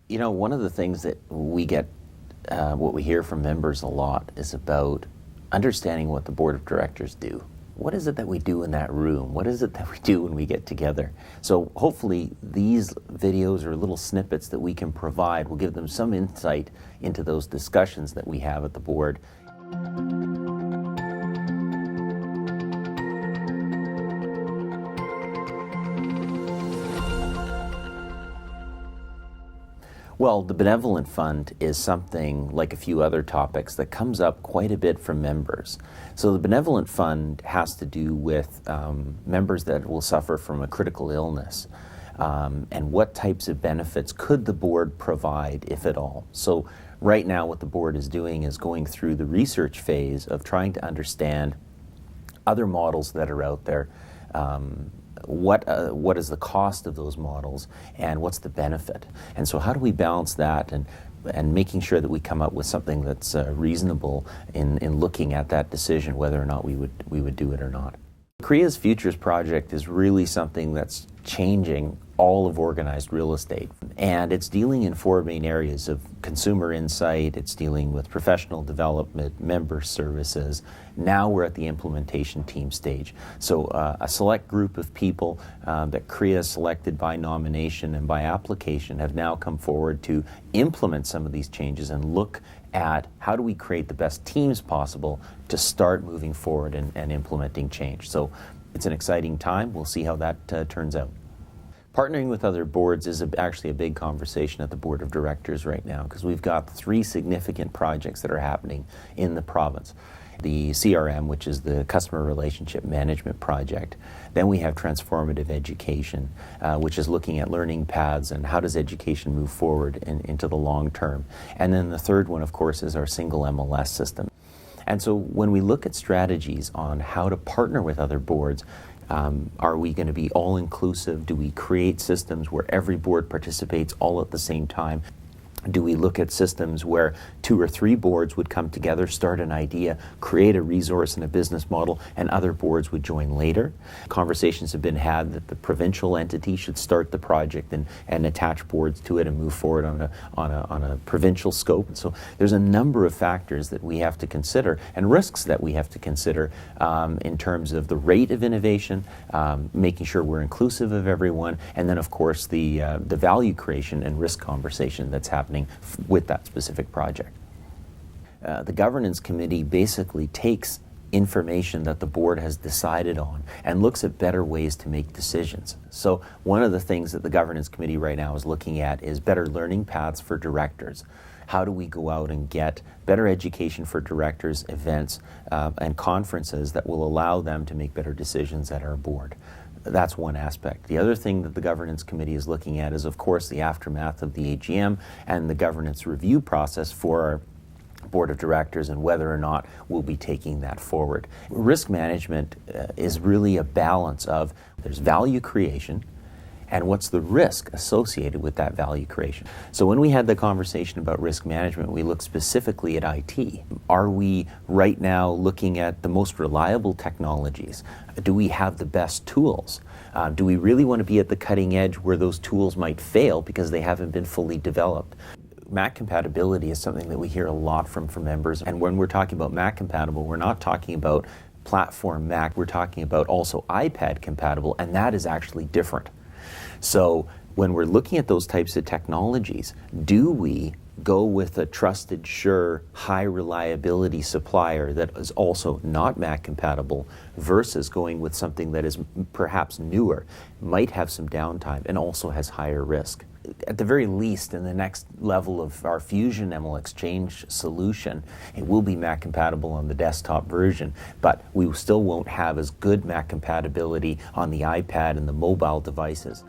You know, one of the things that we get, what we hear from members a lot is about understanding what the board of directors do. What is it that we do in that room? What is it that we do when we get together? So hopefully these videos or little snippets that we can provide will give them some insight into those discussions that we have at the board. Well, the Benevolent Fund is something like a few other topics that comes up quite a bit from members. So the Benevolent Fund has to do with members that will suffer from a critical illness. And what types of benefits could the board provide, if at all? So right now what the board is doing is going through the research phase of trying to understand other models that are out there. What is the cost of those models, and what's the benefit? And so how do we balance that and making sure that we come up with something that's reasonable in looking at that decision, whether or not we would do it or not. CREA's Futures project is really something that's changing all of organized real estate, and it's dealing in four main areas of consumer insight, it's dealing with professional development, member services. Now we're at the implementation team stage. So a select group of people that CREA selected by nomination and by application have now come forward to implement some of these changes and look at how do we create the best teams possible to start moving forward and implementing change. So it's an exciting time. We'll see how that turns out. Partnering with other boards is actually a big conversation at the board of directors right now, because we've got three significant projects that are happening in the province. The CRM, which is the Customer Relationship Management Project. Then we have Transformative Education, which is looking at learning paths and how does education move forward into the long term. And then the third one, of course, is our single MLS system. And so when we look at strategies on how to partner with other boards, are we going to be all-inclusive? Do we create systems where every board participates all at the same time? Do we look at systems where 2 or 3 boards would come together, start an idea, create a resource and a business model, and other boards would join later? Conversations have been had that the provincial entity should start the project and attach boards to it and move forward on a provincial scope. And so there's a number of factors that we have to consider and risks that we have to consider in terms of the rate of innovation, making sure we're inclusive of everyone, and then of course the value creation and risk conversation that's happening with that specific project. The governance committee basically takes information that the board has decided on and looks at better ways to make decisions. So one of the things that the governance committee right now is looking at is better learning paths for directors. How do we go out and get better education for directors, events, and conferences that will allow them to make better decisions at our board? That's one aspect. The other thing that the governance committee is looking at is, of course, the aftermath of the AGM and the governance review process for our board of directors and whether or not we'll be taking that forward. Risk management is really a balance of there's value creation and what's the risk associated with that value creation. So when we had the conversation about risk management, we looked specifically at IT. Are we right now looking at the most reliable technologies? Do we have the best tools? Do we really want to be at the cutting edge where those tools might fail because they haven't been fully developed? Mac compatibility is something that we hear a lot from members. And when we're talking about Mac compatible, we're not talking about platform Mac, we're talking about also iPad compatible, and that is actually different. So when we're looking at those types of technologies, do we go with a trusted, sure, high reliability supplier that is also not Mac compatible versus going with something that is perhaps newer, might have some downtime, and also has higher risk? At the very least, in the next level of our Fusion ML Exchange solution, it will be Mac compatible on the desktop version, but we still won't have as good Mac compatibility on the iPad and the mobile devices.